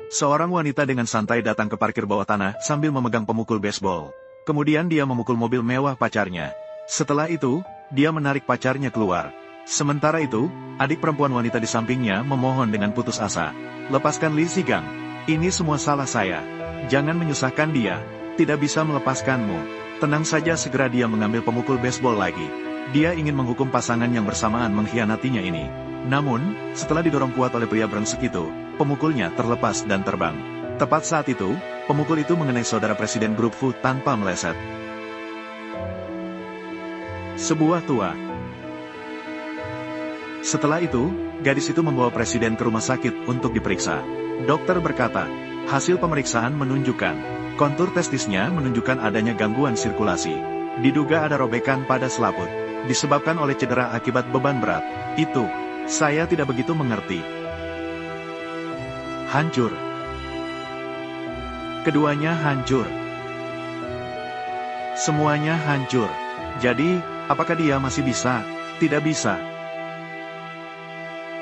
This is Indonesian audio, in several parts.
Seorang wanita dengan santai datang ke parkir bawah tanah sambil memegang pemukul baseball. Kemudian dia memukul mobil mewah pacarnya. Setelah itu, dia menarik pacarnya keluar. Sementara itu, adik perempuan wanita di sampingnya memohon dengan putus asa. Lepaskan Li Zigang. Ini semua salah saya. Jangan menyusahkan dia. Tidak bisa melepaskanmu. Tenang saja, segera dia mengambil pemukul baseball lagi. Dia ingin menghukum pasangan yang bersamaan mengkhianatinya ini. Namun, setelah didorong kuat oleh pria brengsek itu, pemukulnya terlepas dan terbang. Tepat saat itu, pemukul itu mengenai saudara presiden grup Fu tanpa meleset. Sebuah tua. Setelah itu, gadis itu membawa presiden ke rumah sakit untuk diperiksa. Dokter berkata, hasil pemeriksaan menunjukkan, kontur testisnya menunjukkan adanya gangguan sirkulasi. Diduga ada robekan pada selaput, disebabkan oleh cedera akibat beban berat. Itu, saya tidak begitu mengerti. Hancur. Keduanya hancur. Semuanya hancur. Jadi, apakah dia masih bisa? Tidak bisa.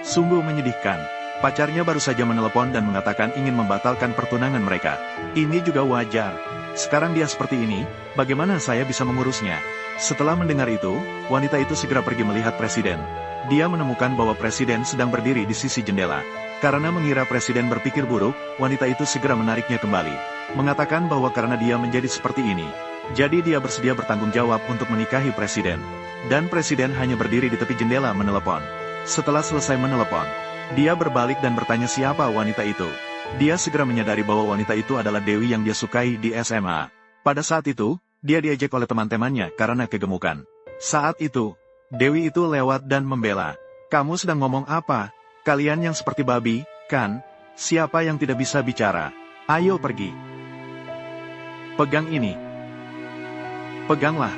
Sungguh menyedihkan. Pacarnya baru saja menelepon dan mengatakan ingin membatalkan pertunangan mereka. Ini juga wajar. Sekarang dia seperti ini, bagaimana saya bisa mengurusnya? Setelah mendengar itu, wanita itu segera pergi melihat presiden. Dia menemukan bahwa presiden sedang berdiri di sisi jendela. Karena mengira presiden berpikir buruk, wanita itu segera menariknya kembali. Mengatakan bahwa karena dia menjadi seperti ini, jadi dia bersedia bertanggung jawab untuk menikahi presiden. Dan presiden hanya berdiri di tepi jendela menelepon. Setelah selesai menelepon, dia berbalik dan bertanya siapa wanita itu. Dia segera menyadari bahwa wanita itu adalah Dewi yang dia sukai di SMA. Pada saat itu, dia diejek oleh teman-temannya karena kegemukan. Saat itu, Dewi itu lewat dan membela. Kamu sedang ngomong apa? Kalian yang seperti babi, kan? Siapa yang tidak bisa bicara? Ayo pergi. Pegang ini. Peganglah.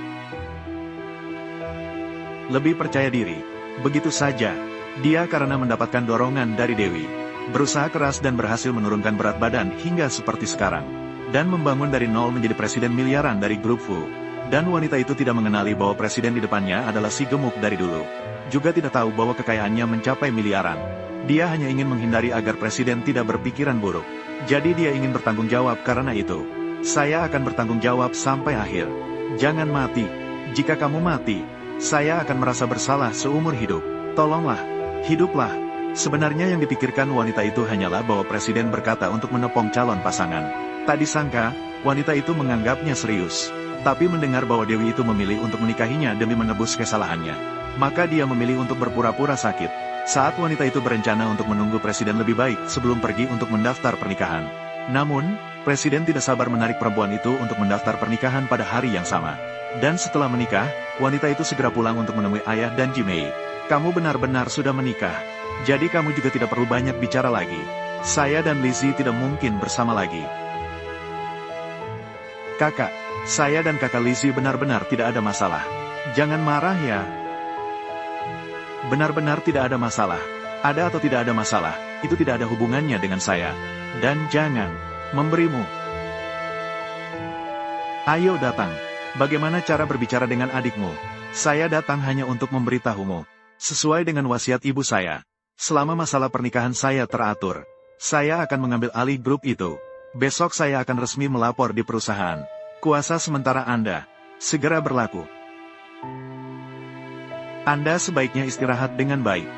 Lebih percaya diri. Begitu saja, dia karena mendapatkan dorongan dari Dewi, berusaha keras dan berhasil menurunkan berat badan hingga seperti sekarang, dan membangun dari nol menjadi presiden miliaran dari grup Fu. Dan wanita itu tidak mengenali bahwa presiden di depannya adalah si gemuk dari dulu. Juga tidak tahu bahwa kekayaannya mencapai miliaran. Dia hanya ingin menghindari agar presiden tidak berpikiran buruk. Jadi dia ingin bertanggung jawab karena itu. Saya akan bertanggung jawab sampai akhir. Jangan mati. Jika kamu mati, saya akan merasa bersalah seumur hidup. Tolonglah, hiduplah. Sebenarnya yang dipikirkan wanita itu hanyalah bahwa presiden berkata untuk menopang calon pasangan. Tak disangka, wanita itu menganggapnya serius. Tapi mendengar bahwa Dewi itu memilih untuk menikahinya demi menebus kesalahannya, maka dia memilih untuk berpura-pura sakit. Saat wanita itu berencana untuk menunggu presiden lebih baik sebelum pergi untuk mendaftar pernikahan. Namun, presiden tidak sabar menarik perempuan itu untuk mendaftar pernikahan pada hari yang sama. Dan setelah menikah, wanita itu segera pulang untuk menemui ayah dan Jimei. Kamu benar-benar sudah menikah. Jadi kamu juga tidak perlu banyak bicara lagi. Saya dan Lizzie tidak mungkin bersama lagi. Kakak, saya dan kakak Lizzie benar-benar tidak ada masalah. Jangan marah ya. Benar-benar tidak ada masalah. Ada atau tidak ada masalah, itu tidak ada hubungannya dengan saya. Dan jangan memberimu. Ayo datang. Bagaimana cara berbicara dengan adikmu? Saya datang hanya untuk memberitahumu. Sesuai dengan wasiat ibu saya. Selama masalah pernikahan saya teratur, saya akan mengambil alih grup itu. Besok saya akan resmi melapor di perusahaan. Kuasa sementara Anda segera berlaku. Anda sebaiknya istirahat dengan baik.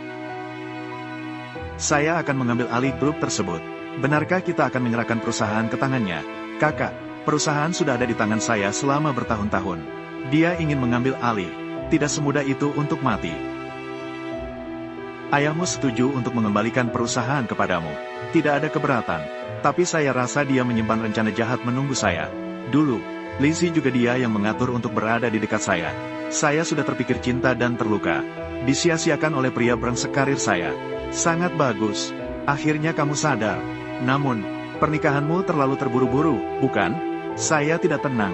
Saya akan mengambil alih grup tersebut. Benarkah kita akan menyerahkan perusahaan ke tangannya? Kakak, perusahaan sudah ada di tangan saya selama bertahun-tahun. Dia ingin mengambil alih. Tidak semudah itu untuk mati. Ayahmu setuju untuk mengembalikan perusahaan kepadamu. Tidak ada keberatan. Tapi saya rasa dia menyimpan rencana jahat menunggu saya. Dulu, Lizzie juga dia yang mengatur untuk berada di dekat saya. Saya sudah terpikir cinta dan terluka. Disia-siakan oleh pria brengsek karir saya. Sangat bagus. Akhirnya kamu sadar. Namun, pernikahanmu terlalu terburu-buru, bukan? Saya tidak tenang.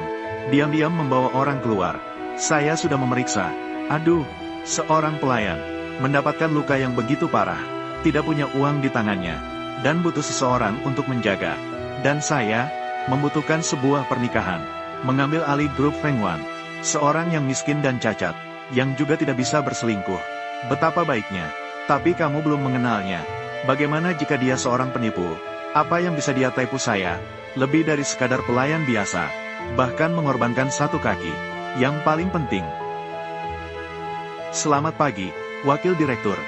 Diam-diam membawa orang keluar. Saya sudah memeriksa. Aduh, seorang pelayan mendapatkan luka yang begitu parah. Tidak punya uang di tangannya. Dan butuh seseorang untuk menjaga. Dan saya membutuhkan sebuah pernikahan. Mengambil alih grup Feng Wan. Seorang yang miskin dan cacat. Yang juga tidak bisa berselingkuh. Betapa baiknya. Tapi kamu belum mengenalnya. Bagaimana jika dia seorang penipu? Apa yang bisa dia tipu saya? Lebih dari sekadar pelayan biasa. Bahkan mengorbankan satu kaki. Yang paling penting. Selamat pagi, Wakil Direktur.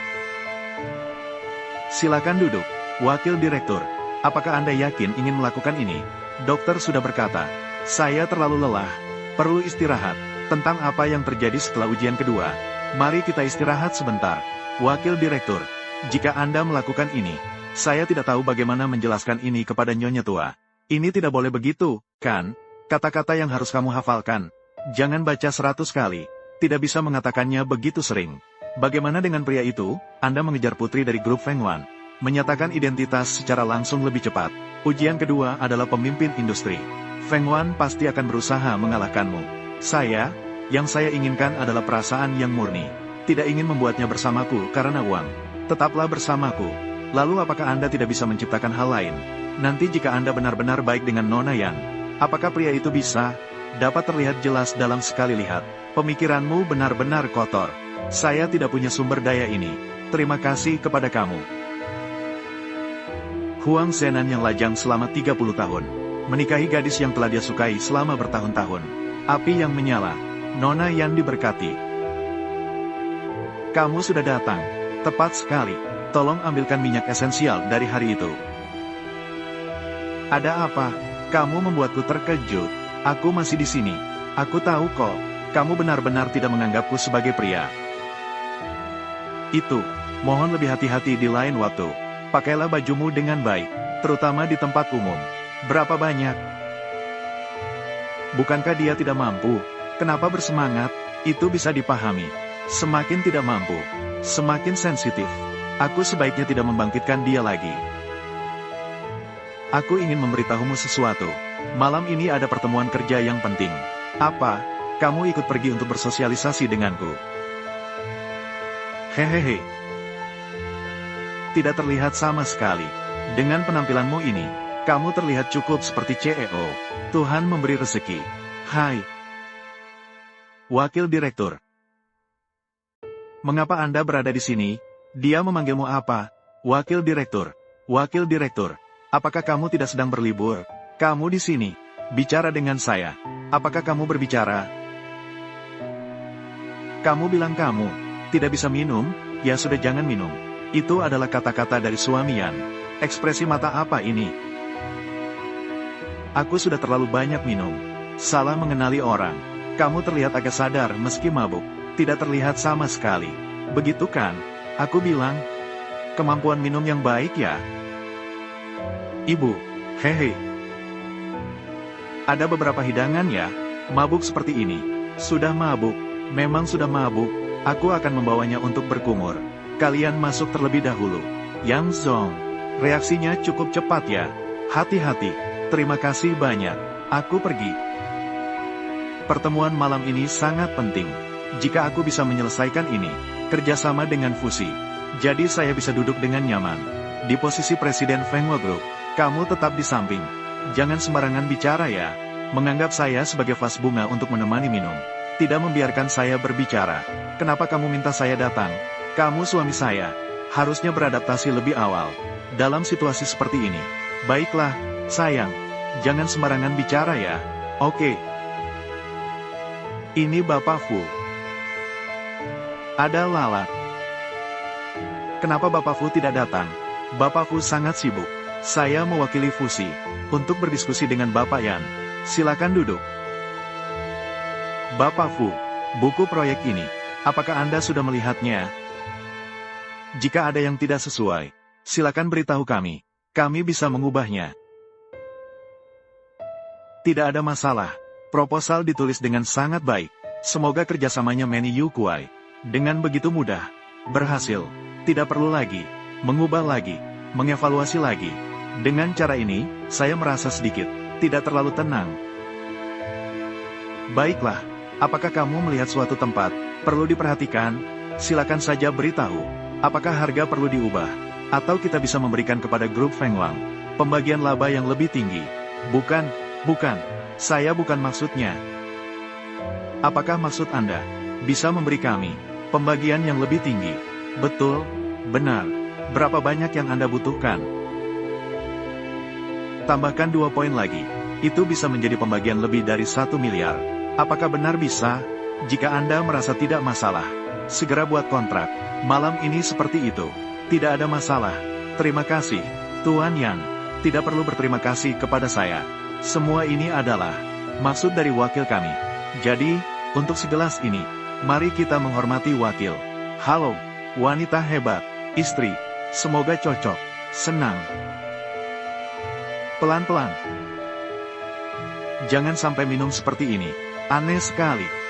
Silakan duduk, Wakil Direktur. Apakah Anda yakin ingin melakukan ini? Dokter sudah berkata, saya terlalu lelah, perlu istirahat. Tentang apa yang terjadi setelah ujian kedua, mari kita istirahat sebentar. Wakil Direktur, jika Anda melakukan ini, saya tidak tahu bagaimana menjelaskan ini kepada Nyonya tua. Ini tidak boleh begitu, kan? Kata-kata yang harus kamu hafalkan. Jangan baca 100 kali. Tidak bisa mengatakannya begitu sering. Bagaimana dengan pria itu? Anda mengejar putri dari grup Feng Wan. Menyatakan identitas secara langsung lebih cepat. Ujian kedua adalah pemimpin industri. Feng Wan pasti akan berusaha mengalahkanmu. Yang saya inginkan adalah perasaan yang murni. Tidak ingin membuatnya bersamaku karena uang. Tetaplah bersamaku. Lalu apakah Anda tidak bisa menciptakan hal lain? Nanti jika Anda benar-benar baik dengan Nona Yan, apakah pria itu bisa? Dapat terlihat jelas dalam sekali lihat. Pemikiranmu benar-benar kotor. Saya tidak punya sumber daya ini. Terima kasih kepada kamu. Huang Zenan yang lajang selama 30 tahun. Menikahi gadis yang telah dia sukai selama bertahun-tahun. Api yang menyala. Nona Yan diberkati. Kamu sudah datang. Tepat sekali. Tolong ambilkan minyak esensial dari hari itu. Ada apa? Kamu membuatku terkejut. Aku masih di sini. Aku tahu kok. Kamu benar-benar tidak menganggapku sebagai pria. Itu. Mohon lebih hati-hati di lain waktu. Pakailah bajumu dengan baik. Terutama di tempat umum. Berapa banyak? Bukankah dia tidak mampu? Kenapa bersemangat? Itu bisa dipahami. Semakin tidak mampu, semakin sensitif. Aku sebaiknya tidak membangkitkan dia lagi. Aku ingin memberitahumu sesuatu. Malam ini ada pertemuan kerja yang penting. Apa? Kamu ikut pergi untuk bersosialisasi denganku? Hehehe. Tidak terlihat sama sekali. Dengan penampilanmu ini, kamu terlihat cukup seperti CEO. Tuhan memberi rezeki. Hai. Wakil Direktur. Mengapa Anda berada di sini? Dia memanggilmu apa? Wakil Direktur. Wakil Direktur. Apakah kamu tidak sedang berlibur? Kamu di sini. Bicara dengan saya. Apakah kamu berbicara? Kamu bilang kamu tidak bisa minum? Ya sudah, jangan minum. Itu adalah kata-kata dari suamian. Ekspresi mata apa ini? Aku sudah terlalu banyak minum. Salah mengenali orang. Kamu terlihat agak sadar meski mabuk. Tidak terlihat sama sekali. Begitu kan? Aku bilang. Kemampuan minum yang baik ya? Ibu. Hehe. Ada beberapa hidangan ya. Mabuk seperti ini. Sudah mabuk. Memang sudah mabuk. Aku akan membawanya untuk berkumur. Kalian masuk terlebih dahulu. Yang Zong. Reaksinya cukup cepat ya. Hati-hati. Terima kasih banyak. Aku pergi. Pertemuan malam ini sangat penting. Jika aku bisa menyelesaikan ini, kerjasama dengan Fusi. Jadi saya bisa duduk dengan nyaman. Di posisi Presiden Feng Wan Group. Kamu tetap di samping. Jangan sembarangan bicara ya. Menganggap saya sebagai vas bunga untuk menemani minum. Tidak membiarkan saya berbicara. Kenapa kamu minta saya datang? Kamu suami saya. Harusnya beradaptasi lebih awal. Dalam situasi seperti ini. Baiklah, sayang. Jangan sembarangan bicara ya. Oke. Ini Bapak Fu. Ada lalat. Kenapa Bapak Fu tidak datang? Bapak Fu sangat sibuk. Saya mewakili Fusi untuk berdiskusi dengan Bapak Yan. Silakan duduk. Bapak Fu, buku proyek ini, apakah Anda sudah melihatnya? Jika ada yang tidak sesuai, silakan beritahu kami. Kami bisa mengubahnya. Tidak ada masalah. Proposal ditulis dengan sangat baik. Semoga kerjasamanya Manny Yu Kuai. Dengan begitu mudah. Berhasil. Tidak perlu lagi. Mengubah lagi. Mengevaluasi lagi. Dengan cara ini, saya merasa sedikit tidak terlalu tenang. Baiklah, apakah kamu melihat suatu tempat perlu diperhatikan? Silakan saja beritahu. Apakah harga perlu diubah? Atau kita bisa memberikan kepada grup Feng Wang pembagian laba yang lebih tinggi? Bukan. Saya bukan maksudnya. Apakah maksud Anda bisa memberi kami pembagian yang lebih tinggi? Betul, benar. Berapa banyak yang Anda butuhkan? Tambahkan 2 poin lagi. Itu bisa menjadi pembagian lebih dari 1 miliar. Apakah benar bisa? Jika Anda merasa tidak masalah, segera buat kontrak. Malam ini seperti itu. Tidak ada masalah. Terima kasih, Tuan Yang. Tidak perlu berterima kasih kepada saya. Semua ini adalah maksud dari wakil kami. Jadi, untuk segelas ini, mari kita menghormati wakil. Halo, wanita hebat, istri. Semoga cocok. Senang. Pelan-pelan. Jangan sampai minum seperti ini. Aneh sekali.